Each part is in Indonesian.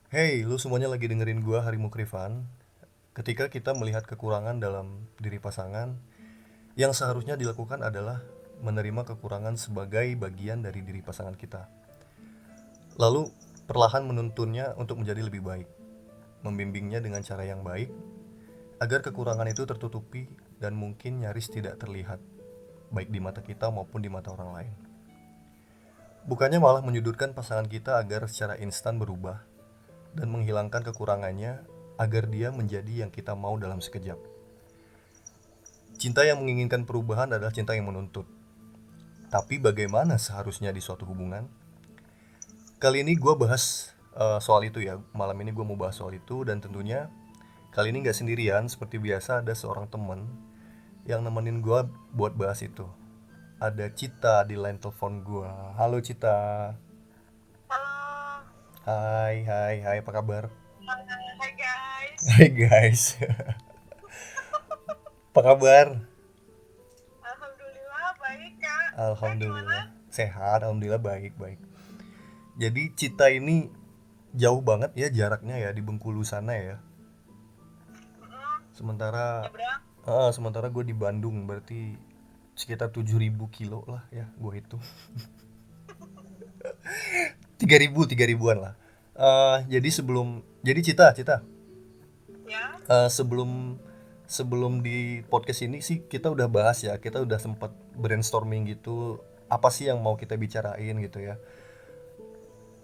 Hey, lu semuanya lagi dengerin gua Hari Mukrifan. Ketika kita melihat kekurangan dalam diri pasangan, yang seharusnya dilakukan adalah menerima kekurangan sebagai bagian dari diri pasangan kita. Lalu perlahan menuntunnya untuk menjadi lebih baik, membimbingnya dengan cara yang baik agar kekurangan itu tertutupi dan mungkin nyaris tidak terlihat, baik di mata kita maupun di mata orang lain. Bukannya malah menyudutkan pasangan kita agar secara instan berubah dan menghilangkan kekurangannya agar dia menjadi yang kita mau dalam sekejap. Cinta yang menginginkan perubahan adalah cinta yang menuntut. Tapi bagaimana seharusnya di suatu hubungan? Kali ini gue bahas soal itu ya. Malam ini gue mau bahas soal itu dan tentunya kali ini nggak sendirian. Seperti biasa ada seorang temen yang nemenin gue buat bahas itu. Ada Cita di line telepon gue. Halo Cita. Halo, Hai, hai, hai, apa kabar? hai guys. Hai guys. Apa kabar? Alhamdulillah baik kak. Kak gimana? Alhamdulillah. Sehat, alhamdulillah baik, baik. Jadi Cita ini jauh banget ya jaraknya ya di Bengkulu sana ya. Mm-mm. Sementara Nyebrang. sementara gue di Bandung berarti sekitar 7.000 kilo lah ya gue itu. 3.000 ribuan lah. Jadi jadi Cita Cita Ya. sebelum sebelum di podcast ini sih kita udah bahas ya, kita udah sempat brainstorming gitu apa sih yang mau kita bicarain gitu ya.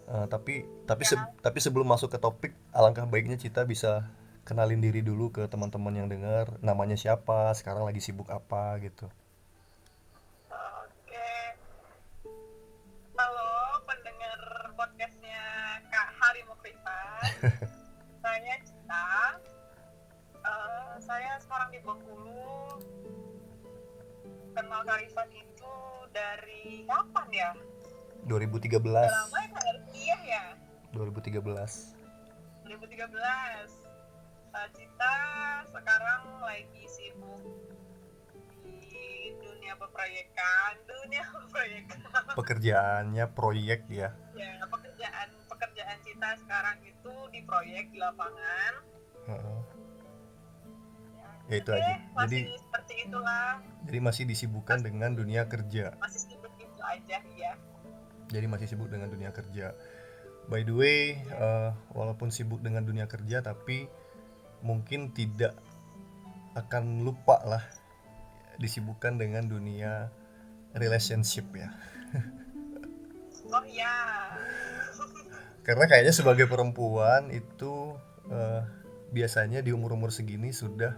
Ya. Tapi sebelum masuk ke topik, alangkah baiknya Cita bisa kenalin diri dulu ke teman-teman yang dengar, namanya siapa, sekarang lagi sibuk apa gitu. Oke. Halo pendengar podcastnya Kak Hari Mukrivan. Saya Cita. Saya sekarang di Bengkulu. Kenal Kak Rifan itu dari kapan ya? Udah 2013. lama ya Kak? Dari kuliah ya? 2013. 2013. Cita sekarang lagi sibuk di dunia peproyekan Pekerjaannya proyek ya. ya. Pekerjaan Cita sekarang itu di proyek di lapangan Heeh. ya, Ya gitu itu aja. deh, masih seperti itulah. Jadi masih disibukkan masih dengan dunia kerja. masih sibuk itu aja ya. Jadi masih sibuk dengan dunia kerja. By the way, Ya, walaupun sibuk dengan dunia kerja tapi mungkin tidak akan lupa lah disibukkan dengan dunia relationship ya. oh ya. Karena kayaknya sebagai perempuan itu eh, biasanya di umur-umur segini sudah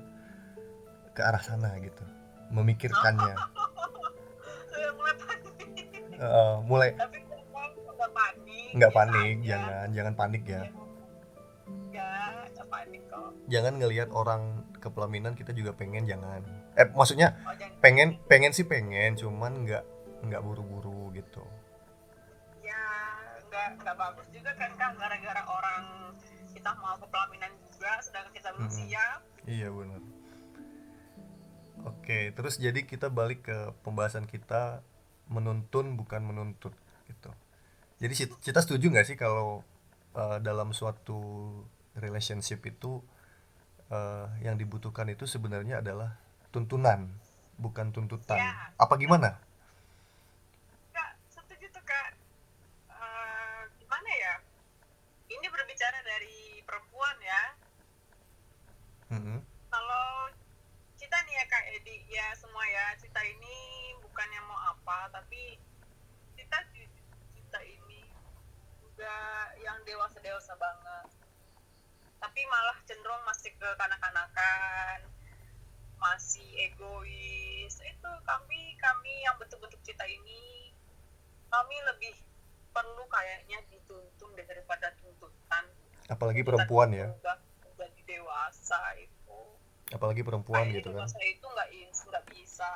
ke arah sana gitu, memikirkannya. Sudah mulai panik. Mulai Tapi memang udah panik, nggak biasa panik, aja. jangan panik ya. Ya, nggak panik kok. Jangan ngelihat orang kepelaminan kita juga pengen, jangan. Maksudnya Oh jangan. pengen pengen sih pengen, cuman nggak buru-buru gitu. Ya nggak bagus juga kan kak, gara-gara orang kita mau ke pelaminan juga sedangkan kita belum Mm-mm. siap. Iya benar. Oke, terus jadi kita balik ke pembahasan kita, menuntun bukan menuntut gitu. Jadi kita setuju nggak sih kalau dalam suatu relationship itu yang dibutuhkan itu sebenarnya adalah tuntunan, bukan tuntutan. Ya Apa gimana? kak, setuju tuh kak. Gimana ya, ini berbicara dari perempuan ya. Mm-mm. Kalau kita nih ya kak Edi ya, semua ya, kita ini bukannya mau apa, tapi kita kita ini juga yang dewasa dewasa banget, tapi malah cenderung masih ke kanak-kanakan, masih egois. Itu kami yang bentuk-bentuk cita ini, kami lebih perlu kayaknya dituntun daripada tuntutan. Apalagi Tuntutan perempuan itu ya, udah jadi dewasa itu, apalagi perempuan kayaknya gitu kan. dewasa itu nggak bisa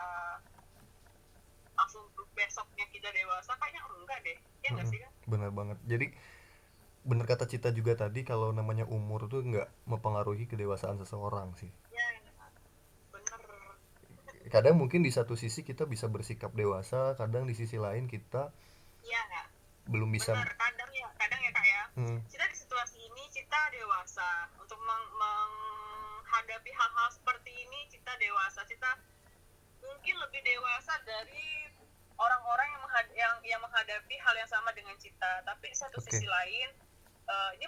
langsung besoknya kita dewasa, kayaknya enggak deh, ya nggak Mm-mm. sih kan? Bener banget. Jadi bener kata Cita juga tadi kalau namanya umur tuh nggak mempengaruhi kedewasaan seseorang sih. Ya bener. Kadang mungkin di satu sisi kita bisa bersikap dewasa, kadang di sisi lain kita Iya nggak, belum bisa. bener. Kadang ya kak ya, Hmm, kita di situasi ini kita dewasa untuk menghadapi hal-hal seperti ini. Kita dewasa, kita mungkin lebih dewasa dari orang-orang yang menghadapi hal yang sama dengan kita. Tapi di satu Oke. sisi lain, ini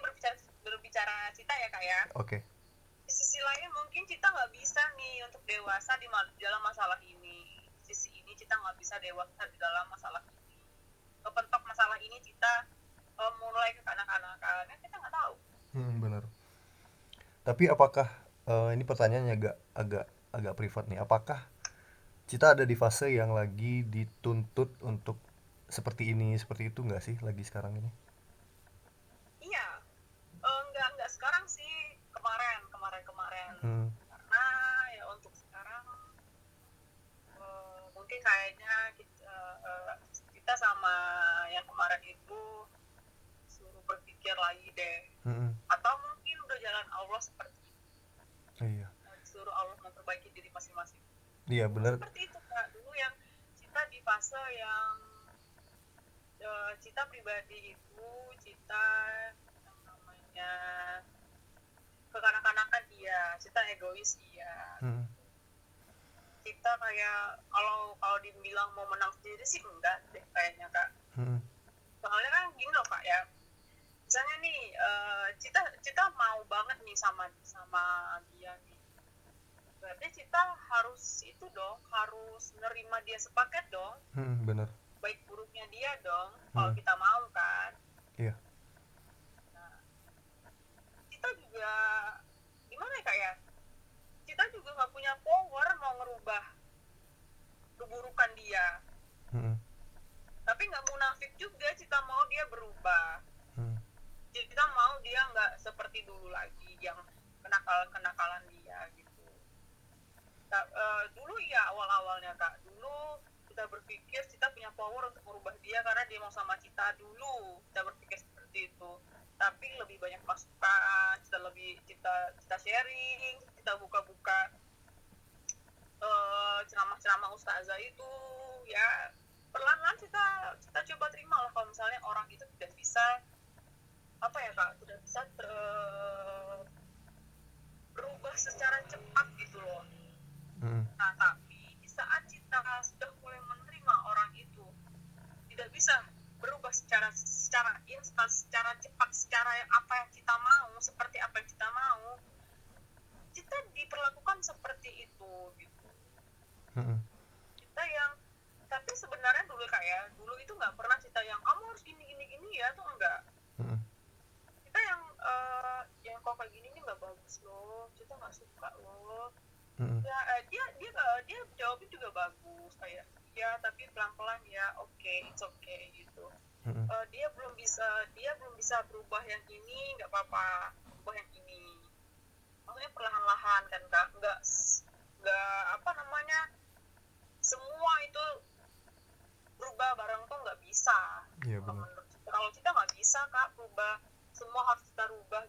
berbicara Cita ya kak ya. Oke. Di sisi lain mungkin kita nggak bisa nih untuk dewasa di dalam masalah ini. Di sisi ini kita nggak bisa dewasa di dalam masalah ini. Kepentok masalah ini kita mulai kekanak-kanakan, kan kita nggak tahu. Benar. Tapi apakah ini pertanyaannya agak agak agak privat nih. Apakah kita ada di fase yang lagi dituntut untuk seperti ini, seperti itu nggak sih lagi sekarang ini? Iya, nggak sekarang sih, kemarin. Hmm. Karena ya untuk sekarang mungkin kayaknya kita sama yang kemarin itu suruh berpikir lagi deh. Hmm. Atau mungkin udah jalan Allah seperti itu. Iya. Suruh Allah memperbaiki diri masing-masing. Iya benar. Seperti itu kak, dulu yang kita di fase yang Cita pribadi itu, Cita yang namanya kekanak-kanakan iya, Cita egois iya. Hmm. Kita kayak kalau dibilang mau menang sendiri sih enggak deh kayaknya kak. Hmm. Soalnya kan gini loh kak ya, misalnya nih Cita mau banget nih sama dia nih, berarti Cita harus itu dong, harus nerima dia sepaket dong, Benar. baik buruknya dia dong, kalau Hmm. kita mau kan. Iya. Nah, kita juga gimana ya kak ya, kita juga nggak punya power mau ngerubah keburukan dia, Hmm. tapi nggak munafik juga kita mau dia berubah. Hmm. Kita mau dia nggak seperti dulu lagi yang kenakalan dia gitu. Dulu ya awalnya kak, dulu kita berpikir kita punya power untuk merubah dia karena dia mau sama kita. Dulu kita berpikir seperti itu, tapi lebih banyak masukan, kita sharing, kita buka-buka ceramah-ceramah ustazah itu, ya perlahan-lahan kita coba terima lah kalau misalnya orang itu tidak bisa apa ya kak, tidak bisa berubah secara cepat gitu loh. Hmm. Nah tapi di saat kita sudah mulai menerima orang itu tidak bisa berubah secara instan, secara cepat, secara apa yang kita mau, seperti apa yang kita mau, kita diperlakukan seperti itu gitu. Hmm. Kita yang, tapi sebenarnya dulu kayak dulu itu nggak pernah kita yang kamu harus gini ya, tuh enggak. Hmm. Kita yang kok kayak gini nih nggak bagus loh, kita nggak suka loh. Hmm. Ya dia jawabnya juga bagus kayak ya tapi pelan-pelan ya, oke, it's okay gitu. Hmm. Dia belum bisa berubah yang ini, nggak apa-apa, berubah yang ini. Maksudnya perlahan-lahan kan kak, nggak apa namanya, semua itu berubah bareng tuh nggak bisa. Iya benar. Kalau kita nggak bisa kak berubah, semua harus kita rubah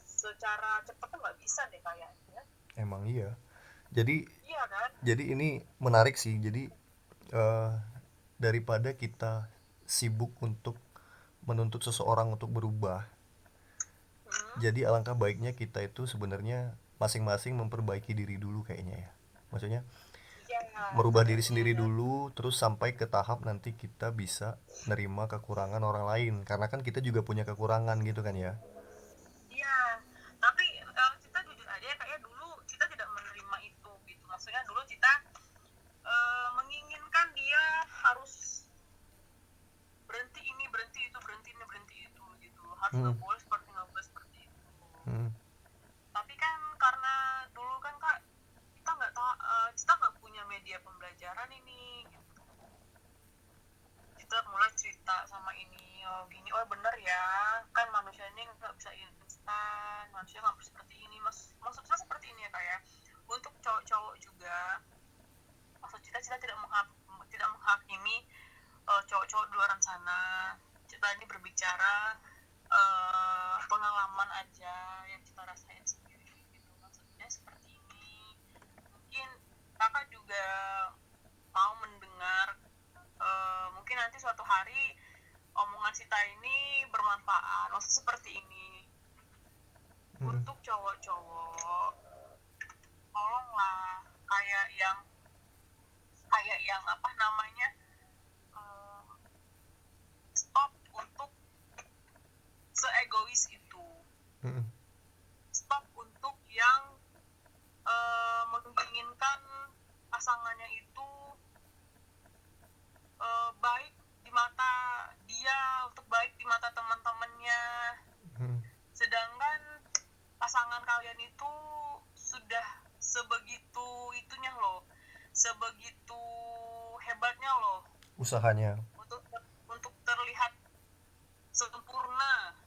secara cepat tuh nggak bisa deh kayaknya. Emang iya. Jadi Iya kan? ini menarik sih. Jadi daripada kita sibuk untuk menuntut seseorang untuk berubah, jadi alangkah baiknya kita itu sebenarnya masing-masing memperbaiki diri dulu kayaknya ya. Maksudnya Iya, merubah diri sendiri dulu, terus sampai ke tahap nanti kita bisa nerima kekurangan orang lain. Karena kan kita juga punya kekurangan gitu kan ya. Iya, tapi kita jujur aja ya kayak dulu kita tidak menerima itu gitu. Maksudnya dulu kita menginginkan dia harus berhenti ini, berhenti itu, berhenti ini, berhenti itu gitu. Harus nggak boleh seperti itu. Tapi kan karena dulu kan kak kita nggak tahu, kita nggak punya media pembelajaran ini gitu. Kita mulai cerita sama ini, oh gini, oh bener ya, kan manusia ini nggak bisa instan, manusia nggak bisa seperti ini, maksudnya seperti ini ya kayak untuk cowok-cowok juga. Maksud kita tidak menghakimi cowok-cowok di luar sana. Kita ini berbicara pengalaman aja yang kita rasain sendiri gitu. Maksudnya seperti ini. Mungkin kakak juga mau mendengar, mungkin nanti suatu hari omongan Sita ini bermanfaat. Maksud seperti ini. Mm-mm. untuk cowok-cowok tolonglah, kayak yang apa namanya, eh, stop untuk seegois itu, Mm-mm. stop untuk yang menginginkan pasangannya itu baik di mata dia, untuk baik di mata teman-temannya, Mm-mm. sedangkan pasangan kalian itu sudah sebegitu itunya loh, sebegitu hebatnya loh Usahanya. untuk untuk terlihat sempurna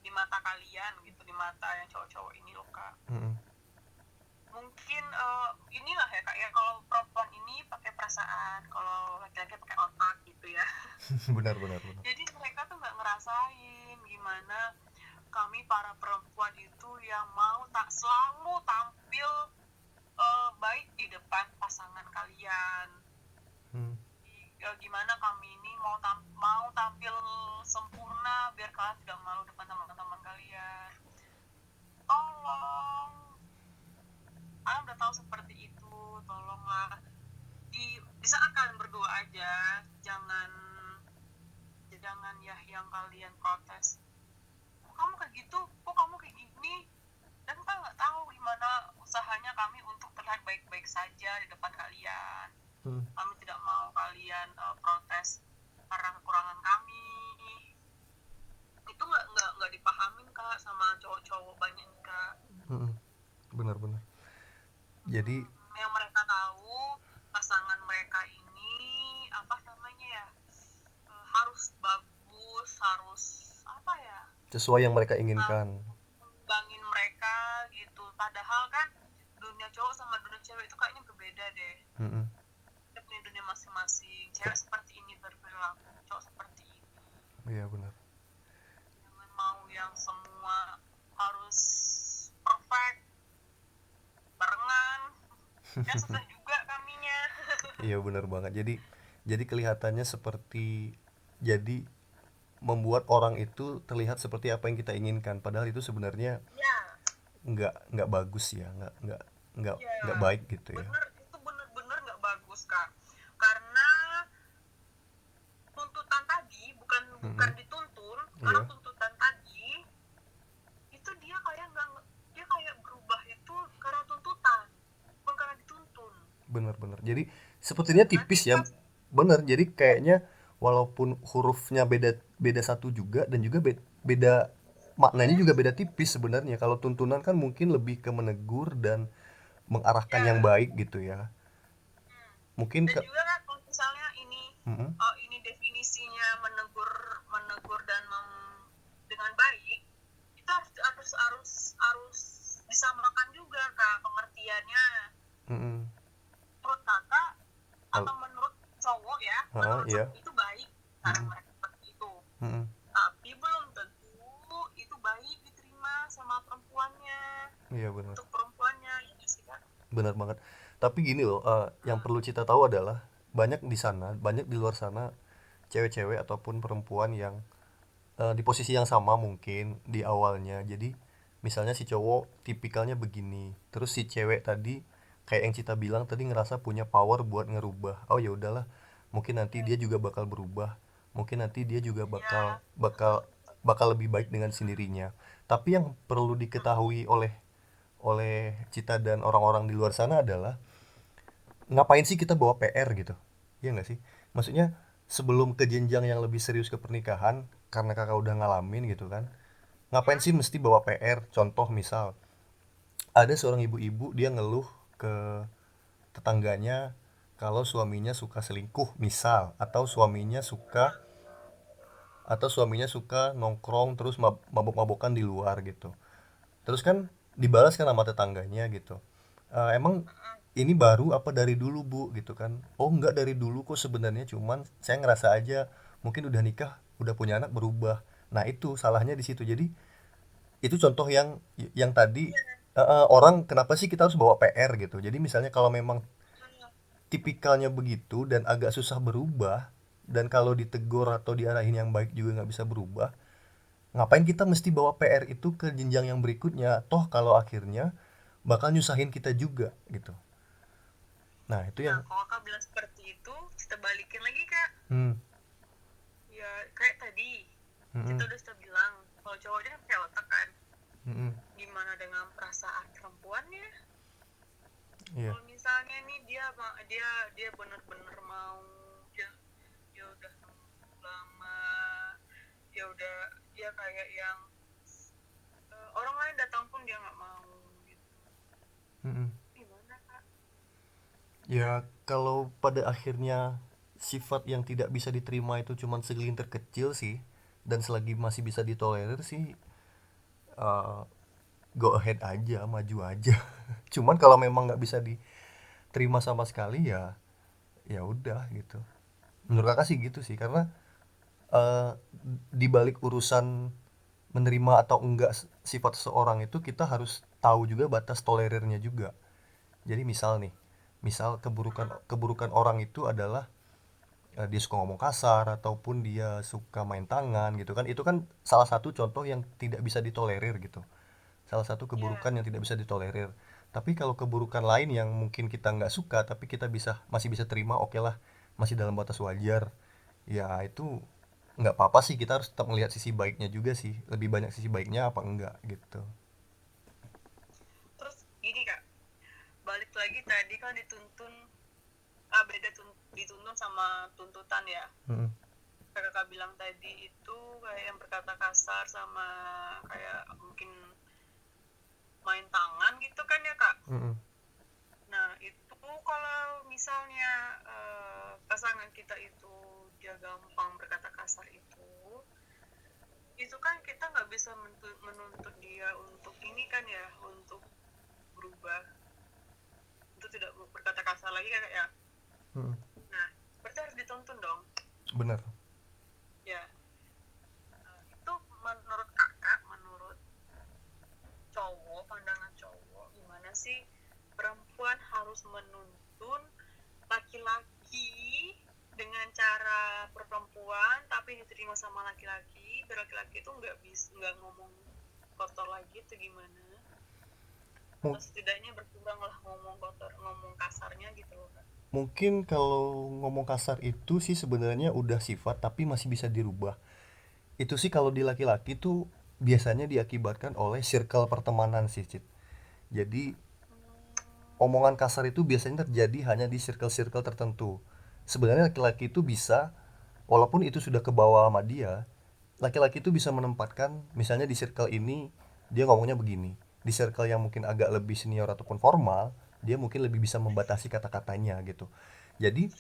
di mata kalian gitu, di mata yang cowok-cowok ini loh kak. Mm-mm. Mungkin inilah ya kak ya, kalau perempuan ini pakai perasaan, kalau laki-laki pakai otak gitu ya. Benar benar benar. Jadi mereka tuh nggak ngerasain gimana kami para perempuan itu yang mau tak selalu tampil baik di depan pasangan kalian. Mm. Gimana kami ini mau tampil sempurna biar kalian tidak malu depan teman-teman kalian. Tolong, kalian udah tahu seperti itu, tolonglah di saat kalian berdua aja, jangan jangan ya yang kalian protes, kok kamu kayak gitu, kok kamu kayak gini, dan kita nggak tahu gimana usahanya kami untuk terlihat baik-baik saja di depan kalian. Mm. Kami tidak mau kalian protes karena kekurangan kami. Itu nggak dipahamin kak sama cowok-cowok banyak kak. Mm-mm. Benar benar. Jadi Yang mereka tahu pasangan mereka ini apa namanya ya, harus bagus, harus apa ya, sesuai yang mereka inginkan. ngembangin mereka gitu. Padahal kan dunia cowok sama dunia cewek itu kayaknya berbeda deh. Mm-mm. Kita punya dunia masing-masing. Cewek seperti ini berperilaku, cowok seperti ini. Iya benar. Jangan mau yang semua harus perfect, barengan. Ya sudah juga kaminya. Iya benar banget. Jadi kelihatannya seperti, jadi membuat orang itu terlihat seperti apa yang kita inginkan. Padahal itu sebenarnya Ya, nggak bagus ya, nggak ya, baik gitu ya. bener, itu bener-bener nggak bagus kak. Karena tuntutan tadi bukan bukan Mm-mm. dituntun, karena Iya tuntutan tadi itu dia kayak nggak, dia kayak berubah itu karena tuntutan, bukan karena dituntun. benar-benar. Jadi sepertinya Nah tipis ya. kita Bener. Jadi kayaknya walaupun hurufnya beda beda satu juga, dan juga beda maknanya juga yes, beda tipis sebenarnya. Kalau tuntunan kan mungkin lebih ke menegur dan mengarahkan yang ya. baik gitu ya. Hmm. Mungkin Dan ke juga kan kalau misalnya Mm-mm. ini definisinya menegur menegur dan dengan baik, itu harus disamakan juga kak pengertiannya. Mm-mm. Menurut kakak Al- atau menurut cowok ya, menurut Iya. cowok itu baik cara Mm-mm. mereka seperti itu, Mm-mm. tapi belum tentu itu baik diterima sama perempuannya, Iya benar. untuk perempuannya ya nggak sih kak. Benar banget. Tapi gini loh, yang perlu kita tahu adalah banyak di sana, banyak di luar sana cewek-cewek ataupun perempuan yang di posisi yang sama mungkin di awalnya. Jadi misalnya si cowok tipikalnya begini, terus si cewek tadi kayak yang Cita bilang tadi ngerasa punya power buat ngerubah. Oh ya udahlah, mungkin nanti dia juga bakal berubah. Mungkin nanti dia juga bakal Ya, bakal bakal lebih baik dengan sendirinya. Tapi yang perlu diketahui oleh oleh Cita dan orang-orang di luar sana adalah ngapain sih kita bawa PR gitu? Iya nggak sih? Maksudnya sebelum ke jenjang yang lebih serius ke pernikahan, karena kakak udah ngalamin gitu kan, ngapain ya, sih mesti bawa PR? Contoh misal, ada seorang ibu-ibu dia ngeluh ke tetangganya kalau suaminya suka selingkuh misal, atau suaminya suka nongkrong terus mabok-mabokan di luar gitu. Terus kan dibalas kan sama tetangganya gitu. Emang ini baru apa dari dulu bu gitu kan? Oh enggak dari dulu kok sebenarnya, cuman saya ngerasa aja mungkin udah nikah udah punya anak berubah. Nah itu salahnya di situ. Jadi itu contoh yang tadi, orang kenapa sih kita harus bawa PR gitu. Jadi misalnya kalau memang ya, tipikalnya begitu dan agak susah berubah, dan kalau ditegur atau diarahin yang baik juga nggak bisa berubah, Ngapain kita mesti bawa PR itu ke jenjang yang berikutnya, toh kalau akhirnya bakal nyusahin kita juga gitu. Nah itu Nah, yang kalau kakak bilang seperti itu, kita balikin lagi kak. hmm, Ya kayak tadi kita mm-mm, udah bilang kalau cowoknya kan kayak otak kan. mm-mm, Gimana dengan perasaan perempuannya? iya, Kalau misalnya nih dia bener-bener mau, dia dia udah nunggu lama, dia kayak yang orang lain datang pun dia nggak mau gitu. mm-mm. Gimana kak? Ya kalau pada akhirnya sifat yang tidak bisa diterima itu cuman segelintir kecil sih, dan selagi masih bisa ditolerir sih, eh, go ahead aja, maju aja. Cuman kalau memang nggak bisa diterima sama sekali, ya ya udah gitu. Menurut kakak sih gitu sih, karena eh, di balik urusan menerima atau enggak sifat seseorang itu kita harus tahu juga batas tolerirnya juga. Jadi misal nih, misal keburukan keburukan orang itu adalah dia suka ngomong kasar ataupun dia suka main tangan gitu kan, itu kan salah satu contoh yang tidak bisa ditolerir gitu, salah satu Ya, keburukan yang tidak bisa ditolerir. Tapi kalau keburukan lain yang mungkin kita nggak suka tapi kita masih bisa terima, oke lah, masih dalam batas wajar, ya itu nggak apa-apa sih. Kita harus tetap melihat sisi baiknya juga sih, lebih banyak sisi baiknya apa enggak gitu. terus gini kak, balik lagi tadi kan dituntun, beda dituntun sama tuntutan ya. Mm-mm. Kakak bilang tadi itu kayak yang berkata kasar sama kayak mungkin main tangan gitu kan ya kak. Mm-mm. Nah itu kalau misalnya pasangan kita itu dia gampang berkata kasar itu kan kita nggak bisa menuntut dia untuk ini kan ya, untuk berubah, untuk tidak berkata kasar lagi kan ya. Mm-mm. Nah berarti harus dituntun dong. Bener. Ya, itu menurut kakak, menurut cowok, pandangan cowok, gimana sih perempuan harus menuntun laki-laki dengan cara perempuan tapi diterima sama laki-laki, biar laki-laki itu nggak ngomong kotor lagi itu gimana, atau Mu- setidaknya berkurang lah ngomong kotor, ngomong kasarnya gitu loh kak. Mungkin kalau ngomong kasar itu sih sebenarnya udah sifat tapi masih bisa dirubah. Itu sih kalau di laki-laki tuh biasanya diakibatkan oleh circle pertemanan sih, Cit. Jadi omongan kasar itu biasanya terjadi hanya di circle-circle tertentu. Sebenarnya laki-laki itu bisa, walaupun itu sudah kebawa sama dia, laki-laki itu bisa menempatkan, misalnya di circle ini dia ngomongnya begini, di circle yang mungkin agak lebih senior ataupun formal, dia mungkin lebih bisa membatasi kata-katanya gitu. Jadi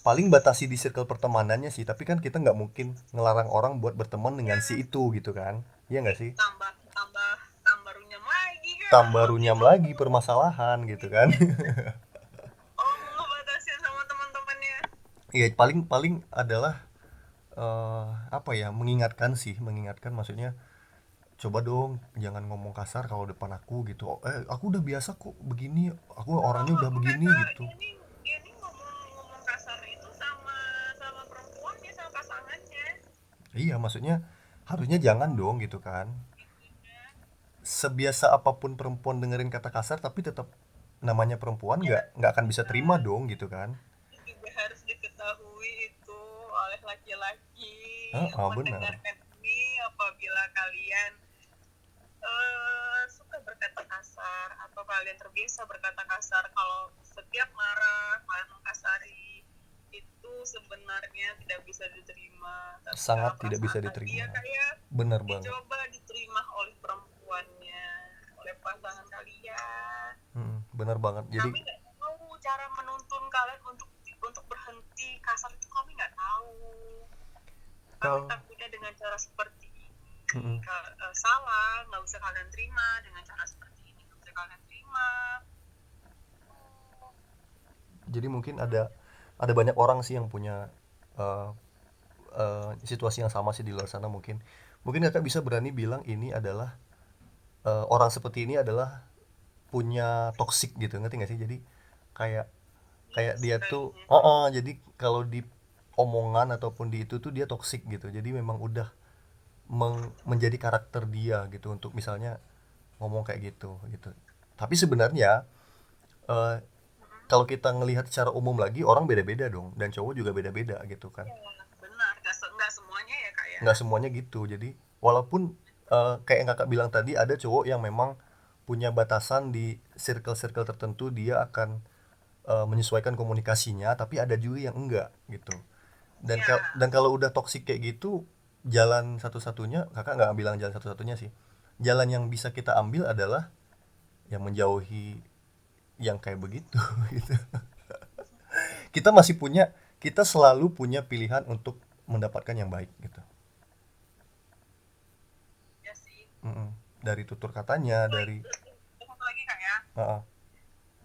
paling batasi di circle pertemanannya sih, tapi kan kita nggak mungkin ngelarang orang buat berteman dengan Ya, si itu gitu kan, iya nggak sih? tambah tambah tambah runyam lagi kak Tambah runyam itu. lagi permasalahan gitu kan. Oh, mau ngebatasin sama teman-temannya. Iya, paling paling adalah apa ya, mengingatkan sih, mengingatkan maksudnya, coba dong jangan ngomong kasar kalau depan aku gitu. Aku udah biasa kok begini, aku orangnya udah Bukan begini kak, gitu. dia nih ngomong kasar itu sama sama perempuannya, sama pasangannya. Iya, maksudnya harusnya jangan dong gitu kan. Sebiasa apapun perempuan dengerin kata kasar tapi tetap namanya perempuan, Ya, nggak akan bisa terima ya, dong gitu kan. itu juga harus diketahui itu oleh laki-laki yang Benar. mendengarkan ini, apabila kalian suka berkata kasar atau kalian terbiasa berkata kasar, kalau setiap marah kalian mengkasari, itu sebenarnya tidak bisa diterima. Tapi Sangat dalam tidak bisa perasaan hati ya diterima. kayak Benar banget. dicoba diterima oleh perempuannya, oleh pasangan kalian. Benar banget. Jadi Kami nggak tahu cara menuntun kalian untuk berhenti kasar itu, kami nggak tahu. Kami kalau takutnya dengan cara seperti ini mm-mm. salah, nggak bisa kalian terima dengan cara seperti ini, nggak bisa kalian terima. Jadi mungkin ada banyak orang sih yang punya eh, situasi yang sama sih di luar sana. Mungkin kakak bisa berani bilang ini adalah orang seperti ini adalah punya toxic gitu, ngerti nggak sih? Jadi kayak Iya kayak sih dia tuh kayaknya. jadi kalau di omongan ataupun di itu tuh dia toxic gitu, jadi memang udah menjadi karakter dia gitu untuk misalnya ngomong kayak gitu gitu. Tapi sebenarnya eh, Mm-mm. kalau kita ngelihat secara umum lagi orang beda-beda dong dan cowok juga beda-beda gitu kan. Iya, benar. Nggak semuanya ya kak ya. Nggak semuanya gitu. Jadi walaupun kayak yang kakak bilang tadi ada cowok yang memang punya batasan di circle-circle tertentu dia akan menyesuaikan komunikasinya, tapi ada juga yang enggak gitu. Iya, Dan kalau udah toksik kayak gitu, jalan satu-satunya, kakak nggak bilang jalan satu-satunya sih. Jalan yang bisa kita ambil adalah yang menjauhi yang kayak begitu gitu. Kita masih punya, kita selalu punya pilihan untuk mendapatkan yang baik gitu. ya sih. Mm-mm. Dari tutur katanya, Satu lagi, dari satu lagi kak ya. uh-uh.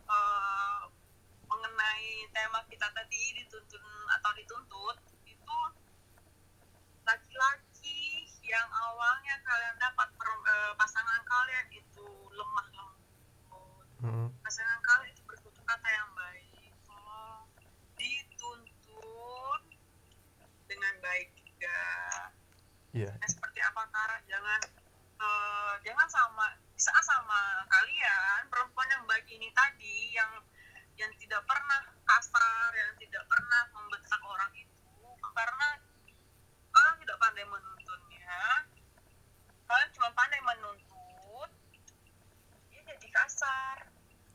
Eh, Mengenai tema kita tadi dituntun atau dituntut itu laki-laki yang awalnya kalian dapat pasangan kalian itu lemah lembut, Mm-mm. pasangan kalian itu bertutur kata yang baik, dituntun dengan baik juga. Iya. Nah, seperti apa kak, jangan sama bisa sama kalian perempuan yang baik ini tadi yang tidak pernah kasar, yang tidak pernah membentak orang itu karena kalian tidak pandai menuntunnya, kalian cuma pandai menuntut, dia jadi kasar,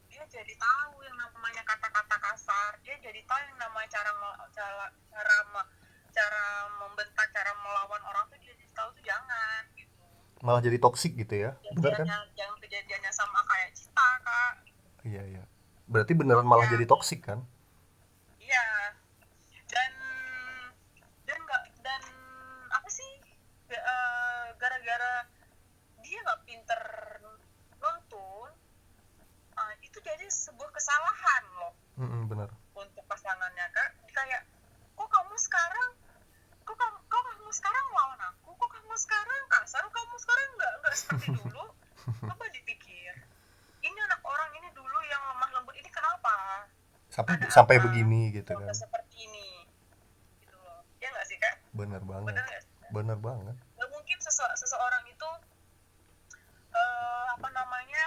dia jadi tahu yang namanya kata-kata kasar, dia jadi tahu yang namanya cara membentak, cara melawan orang tuh dia jadi tahu tuh jangan gitu. Malah jadi toksik gitu ya. Bener kan? Kejadiannya yang kejadiannya sama kayak Cita kak. Iya, iya. Berarti beneran malah Ya, jadi toksik kan? iya. dan dan apa sih, gara-gara dia nggak pinter nuntun, itu jadi sebuah kesalahan loh Mm-mm, bener. untuk pasangannya kak. Kayak kok kamu sekarang kok kamu sekarang melawan aku, kok kamu sekarang kasar, kok kamu sekarang nggak seperti dulu. Coba dipikir, ini anak orang ini dulu yang lemah lembut ini kenapa, Sampai ada sampai apa begini gitu sampai kan. seperti ini gitu loh, ya nggak sih kak? Bener banget. Benar nggak sih? Bener banget. Nggak mungkin seseorang itu apa namanya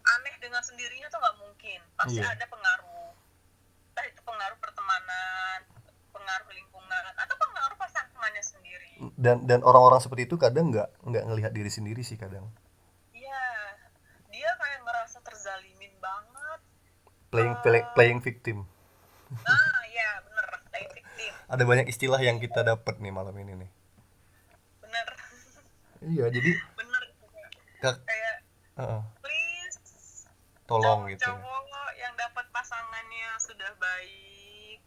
aneh dengan sendirinya tuh nggak mungkin, pasti Iya. ada pengaruh, entah itu pengaruh pertemanan, pengaruh lingkungan, atau pengaruh pasangannya sendiri. Dan orang-orang seperti itu kadang nggak ngelihat diri sendiri sih kadang. Iya, dia kayak ngerasa terzalimin banget. Playing eh victim. ya bener, kayak victim. Ada banyak istilah yang kita dapat nih malam ini nih. Bener. Iya, jadi Bener juga. kak, Kayak uh-uh, please, tolong gitu ya. cowok-cowok yang dapat pasangannya sudah baik,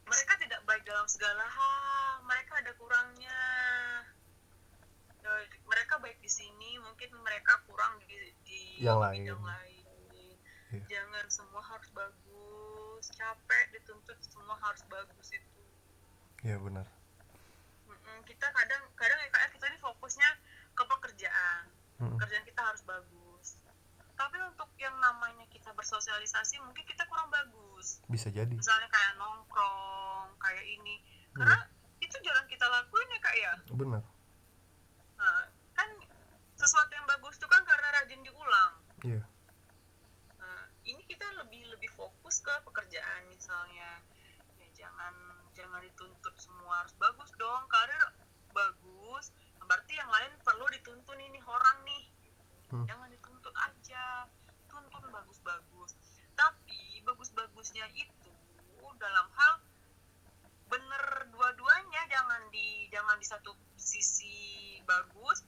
mereka tidak baik dalam segala hal, mereka ada kurangnya. Mereka baik di sini, mungkin mereka kurang di Yang lain. bidang lain. Iya, Jangan semua harus bagus, capek dituntut semua harus bagus itu. iya benar. Kita kadang kadang ya kayak kita ini fokusnya ke pekerjaan, Mm-mm. pekerjaan kita harus bagus, tapi untuk yang namanya kita bersosialisasi mungkin kita kurang bagus, Bisa jadi. misalnya kayak nongkrong kayak ini, Iya, karena itu jarang kita lakuin ya kak ya. benar. Nah, kan sesuatu yang bagus itu kan karena rajin diulang. Iya, Nah, ini kita lebih lebih fokus ke pekerjaan misalnya. Ya jangan jangan dituntut semua harus bagus dong. Karir bagus, berarti yang lain perlu dituntun ini orang nih. hmm, Jangan dituntut aja. Tuntun bagus-bagus. Tapi bagus-bagusnya itu dalam hal bener dua-duanya, jangan di satu sisi bagus,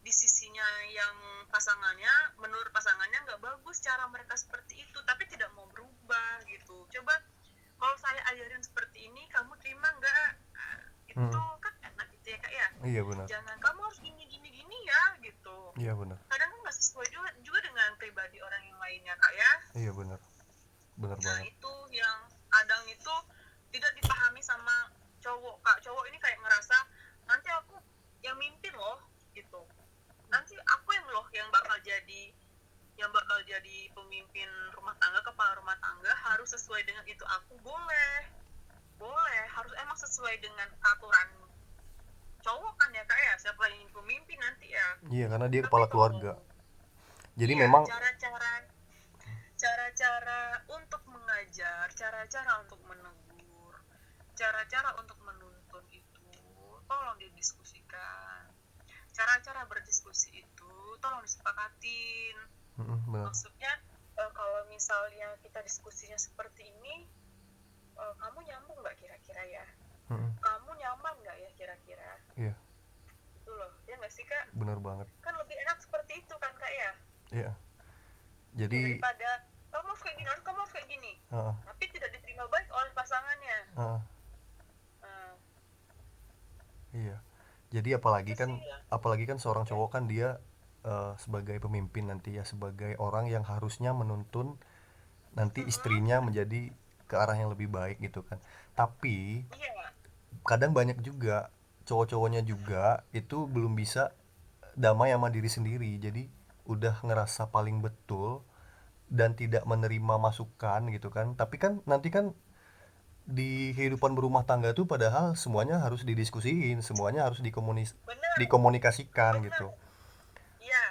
di sisinya yang pasangannya menurut pasangannya nggak bagus cara mereka seperti itu tapi tidak mau berubah gitu. Coba kalau saya ajarin seperti ini kamu terima nggak? hmm, Itu kan enak gitu ya kak ya. iya benar. Jangan kamu harus gini gini gini ya gitu. Iya benar. Kadang kan nggak sesuai juga dengan pribadi orang yang lainnya kak ya. Iya benar. Benar Nah banget. itu yang kadang itu tidak dipahami sama cowok kak. Cowok ini kayak ngerasa nanti aku yang mimpin loh gitu, nanti aku yang bakal jadi pemimpin rumah tangga, kepala rumah tangga, harus sesuai dengan itu. Aku boleh harus emang sesuai dengan aturan cowok kan ya kak ya, siapa yang pemimpin nanti ya. Iya, karena dia Tapi kepala kalau keluarga. Jadi iya, memang cara-cara untuk mengajar, cara-cara untuk menegur, cara-cara untuk menuntun itu tolong didiskusikan. Cara-cara berdiskusi itu tolong disepakatin. benar. Maksudnya kalau misalnya kita diskusinya seperti ini, kamu nyambung nggak kira-kira ya? Mm-mm. Kamu nyaman nggak ya kira-kira? Iya, Itu loh, ya nggak sih kak? benar banget. Kan lebih enak seperti itu kan kak ya? Iya. Jadi Daripada kamu harus kayak gini, kamu harus kayak gini, uh, tapi tidak diterima baik oleh pasangannya. uh, Nah, iya. Jadi apalagi itu kan sih ya. seorang cowok kan dia sebagai pemimpin nanti ya, sebagai orang yang harusnya menuntun nanti istrinya menjadi ke arah yang lebih baik gitu kan. Tapi Iya, kadang banyak juga cowok-cowoknya juga itu belum bisa damai sama diri sendiri. Jadi udah ngerasa paling betul dan tidak menerima masukan gitu kan. Tapi kan nanti kan di kehidupan berumah tangga tuh padahal semuanya harus didiskusiin, semuanya harus benar, dikomunikasikan benar. gitu. Iya,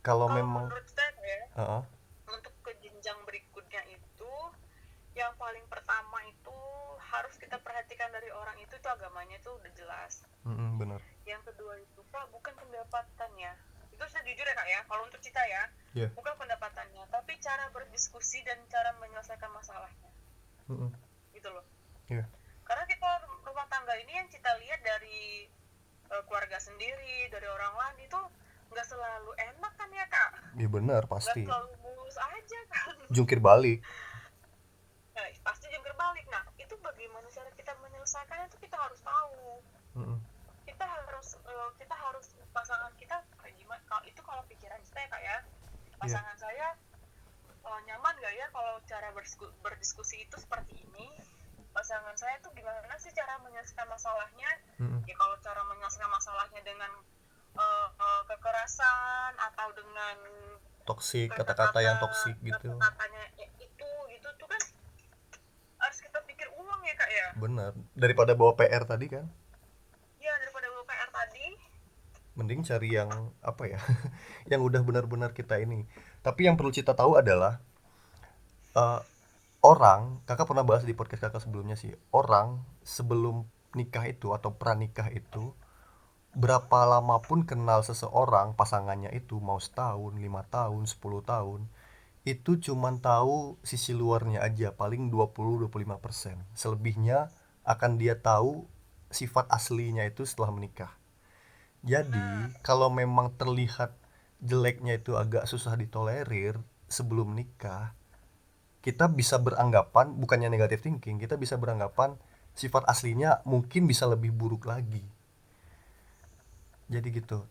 Kalau kalau memang menurut saya ya, uh, untuk ke jenjang berikutnya itu, yang paling pertama itu harus kita perhatikan dari orang itu tuh agamanya itu udah jelas. bener. Yang kedua itu kak bukan pendapatannya, itu saya jujur ya kak ya, kalau untuk kita ya Iya. bukan pendapatannya, tapi cara berdiskusi dan cara menyelesaikan masalahnya gitu loh. Iya. Karena kita rumah tangga ini yang kita lihat dari keluarga sendiri, dari orang lain itu nggak selalu enak kan ya kak, Iya benar nggak pasti. selalu mulus aja kan. Jungkir balik. Nah, pasti jungkir balik. Nah itu bagaimana cara kita menyelesaikannya itu kita harus tahu. Mm-mm. Kita harus pasangan kita kayak gimana. Kalau itu kalau pikiran saya kak ya, Iya. pasangan saya nyaman gak ya kalau cara berdiskusi itu seperti ini. Pasangan saya tuh gimana sih cara menyelesaikan masalahnya. Mm-mm. Ya kalau cara menyelesaikan masalahnya dengan kekerasan atau dengan Toksik, kata-kata kata-kata yang toksik gitu. kata-katanya ya itu gitu tuh kan harus kita pikir ulang ya kak ya. Benar. Daripada bawa PR tadi kan, Ya daripada WPR tadi. mending cari yang apa ya? Yang udah benar-benar kita ini. Tapi yang perlu kita tahu adalah eh, orang, kakak pernah bahas di podcast kakak sebelumnya sih, orang sebelum nikah itu atau pranikah itu berapa lama pun kenal seseorang, pasangannya itu mau setahun, 5 tahun, 10 tahun, itu cuman tahu sisi luarnya aja, paling 20-25%. Selebihnya akan dia tahu sifat aslinya itu setelah menikah. Jadi Benar. kalau memang terlihat jeleknya itu agak susah ditolerir sebelum nikah, kita bisa beranggapan, bukannya negative thinking, kita bisa beranggapan sifat aslinya mungkin bisa lebih buruk lagi. Jadi gitu.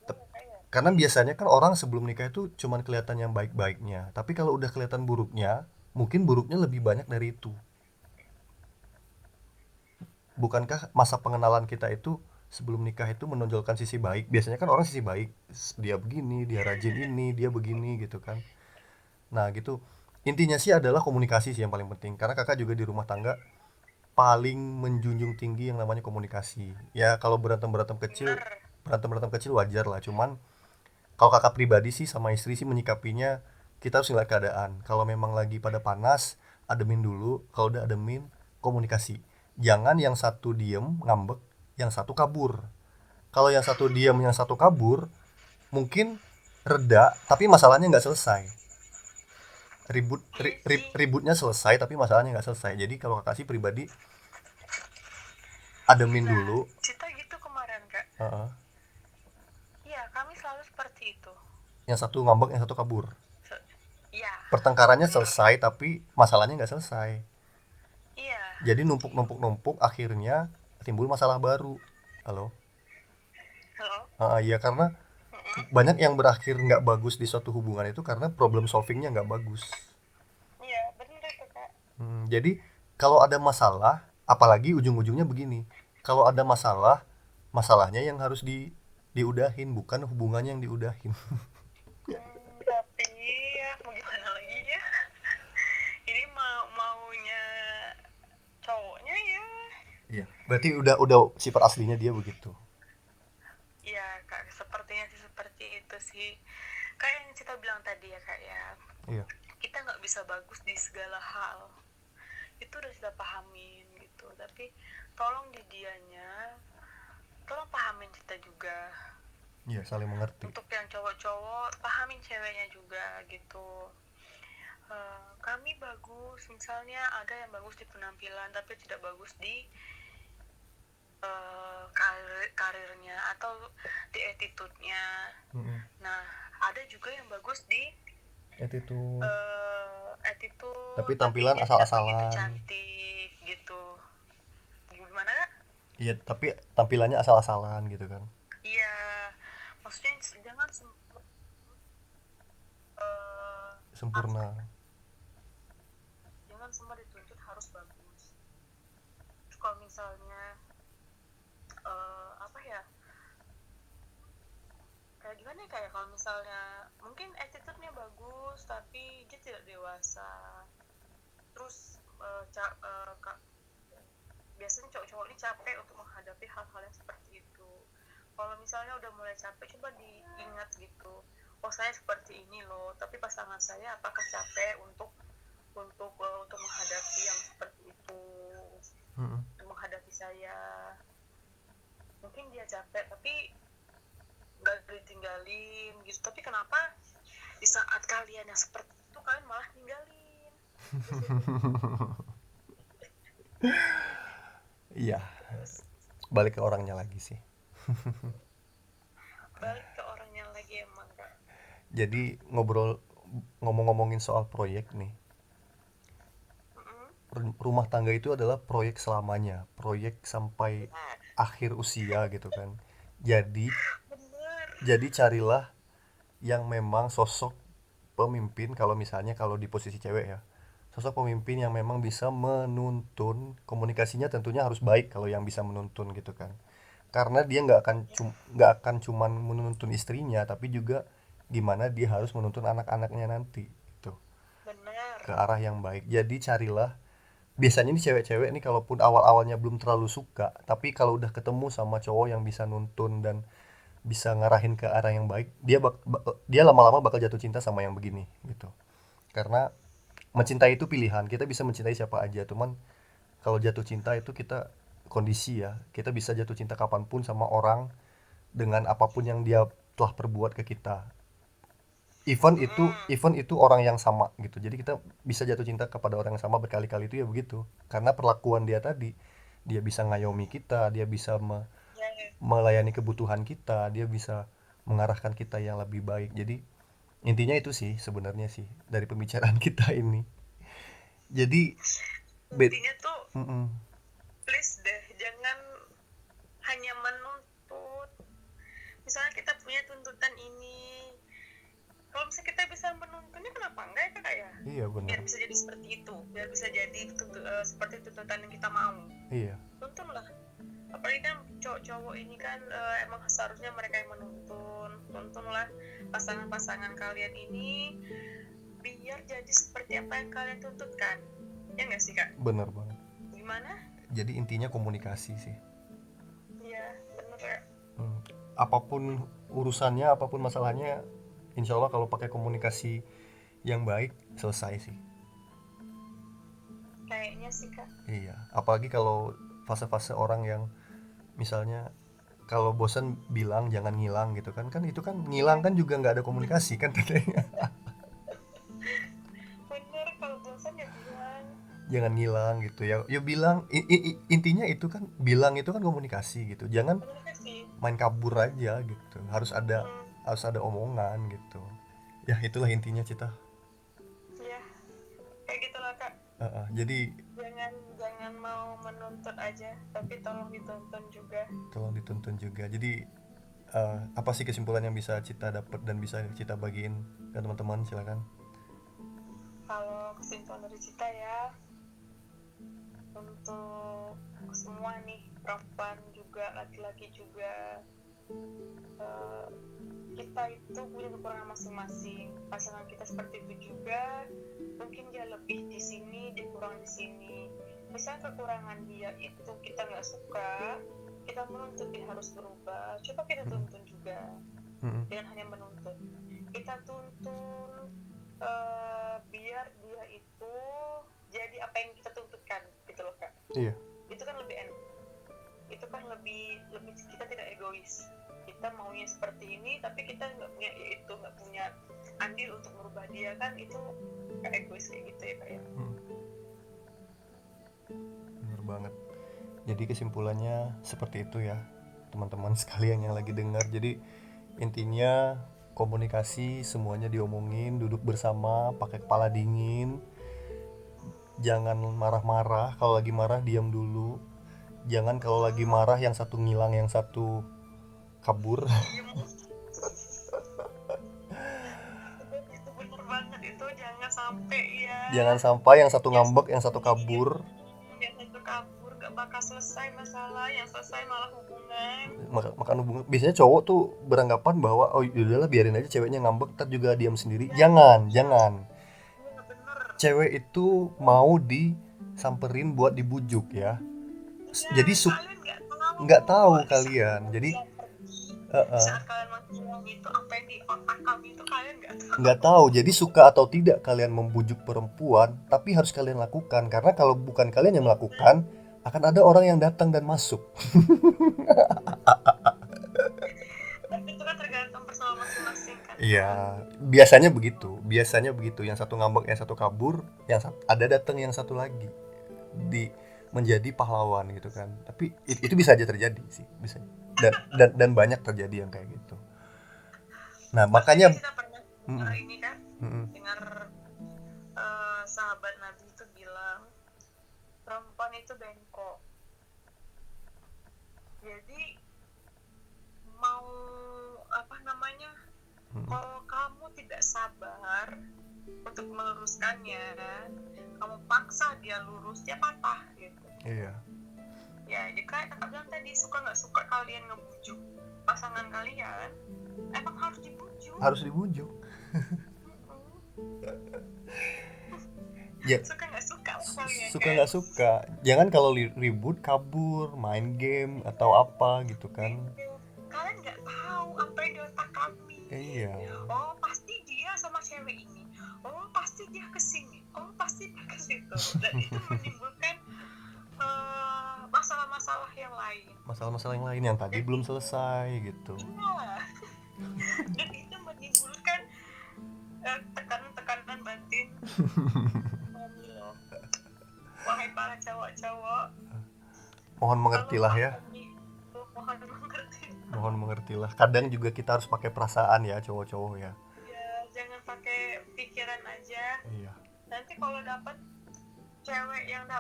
Iya kak ya. Karena biasanya kan orang sebelum nikah itu cuman kelihatan yang baik-baiknya, tapi kalau udah kelihatan buruknya, mungkin buruknya lebih banyak dari itu. Bukankah masa pengenalan kita itu sebelum nikah itu menonjolkan sisi baik? Biasanya kan orang sisi baik, dia begini, dia rajin ini, dia begini gitu kan. Nah gitu. Intinya sih adalah komunikasi sih yang paling penting. Karena kakak juga di rumah tangga paling menjunjung tinggi yang namanya komunikasi. Ya kalau Benar. berantem kecil wajar lah. Cuman kalau kakak pribadi sih sama istri sih menyikapinya, kita harus ngeliat keadaan. Kalau memang lagi pada panas, ademin dulu. Kalau udah ademin, komunikasi. Jangan yang satu diem ngambek, yang satu kabur. Kalau yang satu diem, yang satu kabur, mungkin reda, tapi masalahnya nggak selesai. Iya sih. Ributnya selesai, tapi masalahnya nggak selesai. Jadi kalau kakak sih pribadi, ademin Nah dulu. kita gitu kemarin kak. Heeh. Iya kami selalu seperti itu. Yang satu ngambek, yang satu kabur. Iya Pertengkarannya benar. selesai, tapi masalahnya nggak selesai. Iya. Jadi numpuk akhirnya timbul masalah baru. Halo. Halo. Iya karena banyak yang berakhir nggak bagus di suatu hubungan itu karena problem solvingnya nggak bagus. Iya benar itu kak. Jadi kalau ada masalah, apalagi ujung-ujungnya begini, kalau ada masalah, masalahnya yang harus diudahin, bukan hubungannya yang diudahin. Tapi ya mau gimana lagi ya, ini maunya cowoknya ya Iya. Berarti udah sifat aslinya dia begitu. Ya kak, sepertinya sih seperti itu sih. Kayak yang kita bilang tadi ya kak ya, Iya. kita nggak bisa bagus di segala hal, itu udah kita pahamin gitu. Tapi tolong di dianya, tolong pahamin kita juga. Iya, saling mengerti. Untuk yang cowok-cowok, pahamin ceweknya juga gitu. Kami bagus, misalnya ada yang bagus di penampilan tapi tidak bagus di karirnya atau di attitude-nya. Mm-mm. Nah, ada juga yang bagus di Attitude. Tapi attitude tapi tampilan dia tidak begitu asal-asalan. cantik gitu. Gimana kak? Iya, tapi tampilannya asal-asalan gitu kan. Iya, maksudnya jangan harus Sempurna. jangan semua dituntut harus bagus. Kalau misalnya apa ya, kayak gimana ya, kayak kalau misalnya mungkin attitude-nya bagus tapi dia tidak dewasa, terus biasanya cowok-cowok ini capek untuk menghadapi hal-hal yang seperti itu. Kalau misalnya udah mulai capek, coba diingat gitu, oh saya seperti ini loh, tapi pasangan saya apakah capek untuk menghadapi yang seperti itu, Mm-mm. untuk menghadapi saya. Mungkin dia capek tapi nggak ditinggalin gitu, tapi kenapa di saat kalian yang seperti itu kalian malah ninggalin Iya, gitu. balik ke orangnya lagi sih. Balik ke orangnya lagi emang kak. Jadi ngomong-ngomongin soal proyek nih. Mm-mm. Rumah tangga itu adalah proyek selamanya, proyek sampai Benar, akhir usia gitu kan. Jadi benar. jadi carilah yang memang sosok pemimpin, kalau misalnya kalau di posisi cewek ya. Sosok pemimpin yang memang bisa menuntun, komunikasinya tentunya harus baik kalau yang bisa menuntun gitu kan. Karena dia nggak akan cuman menuntun istrinya, tapi juga gimana dia harus menuntun anak-anaknya nanti gitu, Benar. ke arah yang baik. Jadi carilah, biasanya nih cewek-cewek nih kalaupun awal-awalnya belum terlalu suka, tapi kalau udah ketemu sama cowok yang bisa nuntun dan bisa ngarahin ke arah yang baik, dia lama-lama bakal jatuh cinta sama yang begini gitu. Karena mencintai itu pilihan, kita bisa mencintai siapa aja, cuman kalau jatuh cinta itu kita kondisi ya, kita bisa jatuh cinta kapanpun sama orang dengan apapun yang dia telah perbuat ke kita. Mm-mm. Even itu orang yang sama gitu, jadi kita bisa jatuh cinta kepada orang yang sama berkali-kali itu ya begitu, karena perlakuan dia tadi, dia bisa ngayomi kita, dia bisa Ya, ya. melayani kebutuhan kita, dia bisa mengarahkan kita yang lebih baik. Jadi intinya itu sih sebenarnya sih dari pembicaraan kita ini. Jadi bet Intinya tuh mm-mm. please deh, jangan hanya menuntut. Misalnya kita punya tuntutan ini, kalau misalnya kita bisa menuntunnya, kenapa enggak ya kak ya? Iya benar. Biar bisa jadi seperti itu, biar bisa jadi seperti tuntutan yang kita mau. Iya. Tuntunlah. Apalagi kan cowok-cowok ini kan emang seharusnya mereka yang menuntun. Tuntunlah pasangan-pasangan kalian ini biar jadi seperti apa yang kalian tuntutkan. Ya nggak sih kak? Benar banget. Gimana? Jadi intinya komunikasi sih. Iya, bener kak. Hmm. Apapun urusannya, apapun masalahnya, insya Allah kalau pakai komunikasi yang baik selesai sih. Kayaknya sih kak. Iya. Apalagi kalau fase-fase orang yang misalnya kalau bosan bilang jangan ngilang gitu kan, kan itu kan ngilang Iya, kan juga nggak ada komunikasi kan tadinya. bener, kalau bosan ya bilang. Jangan ngilang gitu ya, ya bilang, intinya itu kan, bilang itu kan komunikasi gitu, jangan Komunikasi. main kabur aja gitu, Mm-mm. harus ada omongan gitu. Ya itulah intinya Cita. Iya, kayak gitulah kak. Jadi Jangan jangan mau menuntut aja, tapi tolong ditonton juga. tolong dituntun juga. Jadi apa sih kesimpulan yang bisa Cita dapat dan bisa Cita bagiin ke teman-teman, silakan. Kalau kesimpulan dari Cita ya, untuk semua nih, perempuan juga laki-laki juga, eh, kita itu punya kekurangan masing-masing. Pasangan kita seperti itu juga, mungkin dia lebih di sini, dia kurang di sini, misalnya kekurangan dia itu kita nggak suka, kita menuntut dia harus berubah, coba kita tuntun juga. Dengan hanya menuntut, kita tuntun biar dia itu jadi apa yang kita tuntutkan gitu loh Kak. Iya. Itu kan lebih enak, itu kan lebih kita tidak egois, kita maunya seperti ini tapi kita nggak punya itu, nggak punya andil untuk merubah dia, kan itu kayak egois kayak gitu ya Kak ya. Bener banget. Jadi kesimpulannya seperti itu ya teman-teman sekalian yang lagi dengar. Jadi intinya komunikasi, semuanya diomongin, duduk bersama, pakai kepala dingin, jangan marah-marah. Kalau lagi marah diam dulu, jangan kalau lagi marah yang satu ngilang, yang satu kabur. Itu bener banget, itu jangan sampai ya. Jangan sampai yang satu ngambek, yang satu kabur. Yang satu kabur gak bakal selesai masalah, yang selesai malah hubungan. Makan hubungan. Biasanya cowok tuh beranggapan bahwa oh udahlah biarin aja ceweknya ngambek, ntar juga diam sendiri. Jangan. Bener. Cewek itu mau disamperin buat dibujuk ya. Jadi nggak tahu kalian. Jadi saat kalian menghilang itu apa yang di otak kami itu kalian nggak tahu. Jadi suka atau tidak kalian membujuk perempuan, tapi harus kalian lakukan, karena kalau bukan kalian yang melakukan, akan ada orang yang datang dan masuk. Tapi itu kan tergantung personal masing-masing kan. Iya, biasanya begitu. Yang satu ngambek, yang satu kabur, ada datang yang satu lagi menjadi pahlawan gitu kan. Tapi itu bisa aja terjadi sih, bisa. Dan banyak terjadi yang kayak gitu. Nah, makanya kita pernah ini kan dengar sahabat Nabi itu bilang perempuan itu bengkok. Jadi mau apa namanya, kalau kamu tidak sabar untuk meluruskannya, kamu paksa dia lurus, dia patah gitu. Iya. Ya, jadi kayak kakak bilang tadi, suka nggak suka kalian ngebujuk pasangan kalian, emang harus dibujuk. Ya, suka nggak suka, jangan kalau ribut kabur main game atau apa gitu kan. Kalian nggak tahu apa yang di otak kami. Iya. Oh pasti dia sama cewek ini, oh pasti dia kesini, oh pasti dia kesitu, dan itu menimbulkan masalah-masalah yang lain yang tadi belum selesai gitu. Iya. Dan itu menimbulkan tekanan batin. Wahai para cowok-cowok, mohon mengertilah ya. Mohon mengertilah. Kadang juga kita harus pakai perasaan ya cowok-cowok ya. Ya, jangan pakai pikiran aja. Iya. Nanti kalau dapat cewek yang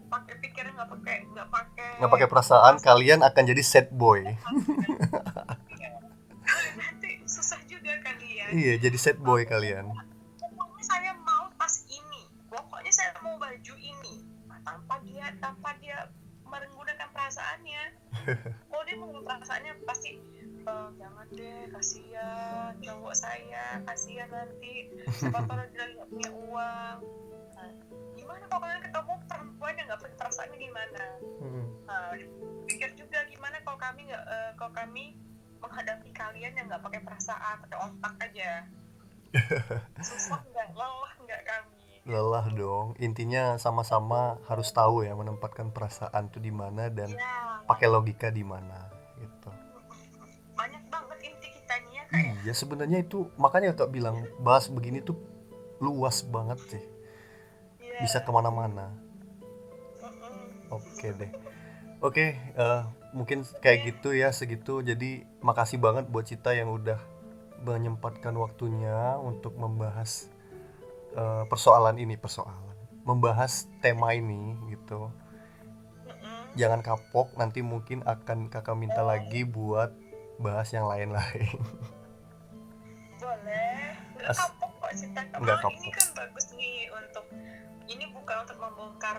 pakai pikiran nggak pakai perasaan, kalian akan jadi sad boy. Nanti susah juga kalian. Iya, jadi sad boy kalian. Pokoknya saya mau tas ini, pokoknya saya mau baju ini, tanpa dia menggunakan perasaannya. Kalau dia menggunakan perasaannya pasti jangan deh, kasihan cowok saya, kasihan nanti siapa tahu dia nggak punya uang. Nah, gimana kalau kalian ketemu perempuan yang nggak punya perasaannya, gimana? Pikir juga gimana kalau kami menghadapi kalian yang nggak pakai perasaan, pakai otak aja. Susah nggak? Lelah nggak kami? Lelah dong. Intinya sama-sama harus tahu ya menempatkan perasaan tuh di mana dan pakai logika di mana gitu. Banyak banget inti kita nih ya kayak. Iya, sebenarnya itu makanya Kak bilang bahas begini tuh luas banget sih. Bisa kemana-mana. Oke deh. Oke, mungkin kayak gitu ya, segitu. Jadi makasih banget buat Cita yang udah menyempatkan waktunya untuk membahas membahas tema ini gitu. Jangan kapok, nanti mungkin akan kakak minta lagi buat bahas yang lain-lain. Boleh, nggak kapok kok Cinta. Ini kan bagus nih ini bukan untuk membongkar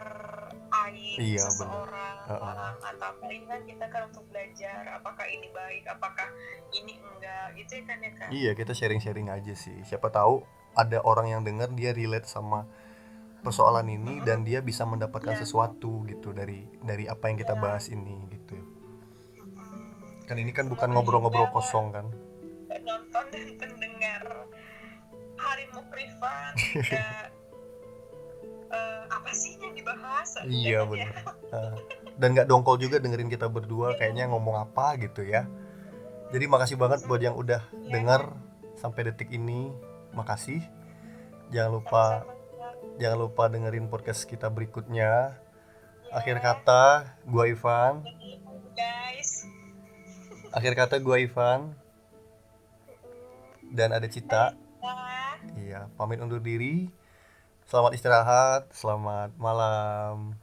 aib seseorang atau apa, ini kan kita kan untuk belajar apakah ini baik, apakah ini enggak, gitu ya kan ya Kak? Iya, kita sharing-sharing aja sih. Siapa tahu ada orang yang dengar dia relate sama persoalan ini dan dia bisa mendapatkan Ya, sesuatu gitu dari apa yang kita ya. bahas ini gitu. Mm. Kan ini kan bukan Semoga juga ngobrol-ngobrol kosong kan. penonton dan pendengar Harimu Privan tidak apa sih yang dibahas? Iya Jangan ya. bener. Nah, dan nggak dongkol juga dengerin kita berdua kayaknya ngomong apa gitu ya. Jadi makasih banget buat yang udah Ya, denger sampai detik ini. Makasih. Jangan lupa sama-sama. jangan lupa dengerin podcast kita berikutnya. Akhir Ya, kata gua Ivan. jadi guys. Akhir kata gua Ivan dan ada Hai, Cita. Cita. Iya, pamit undur diri. Selamat istirahat, selamat malam.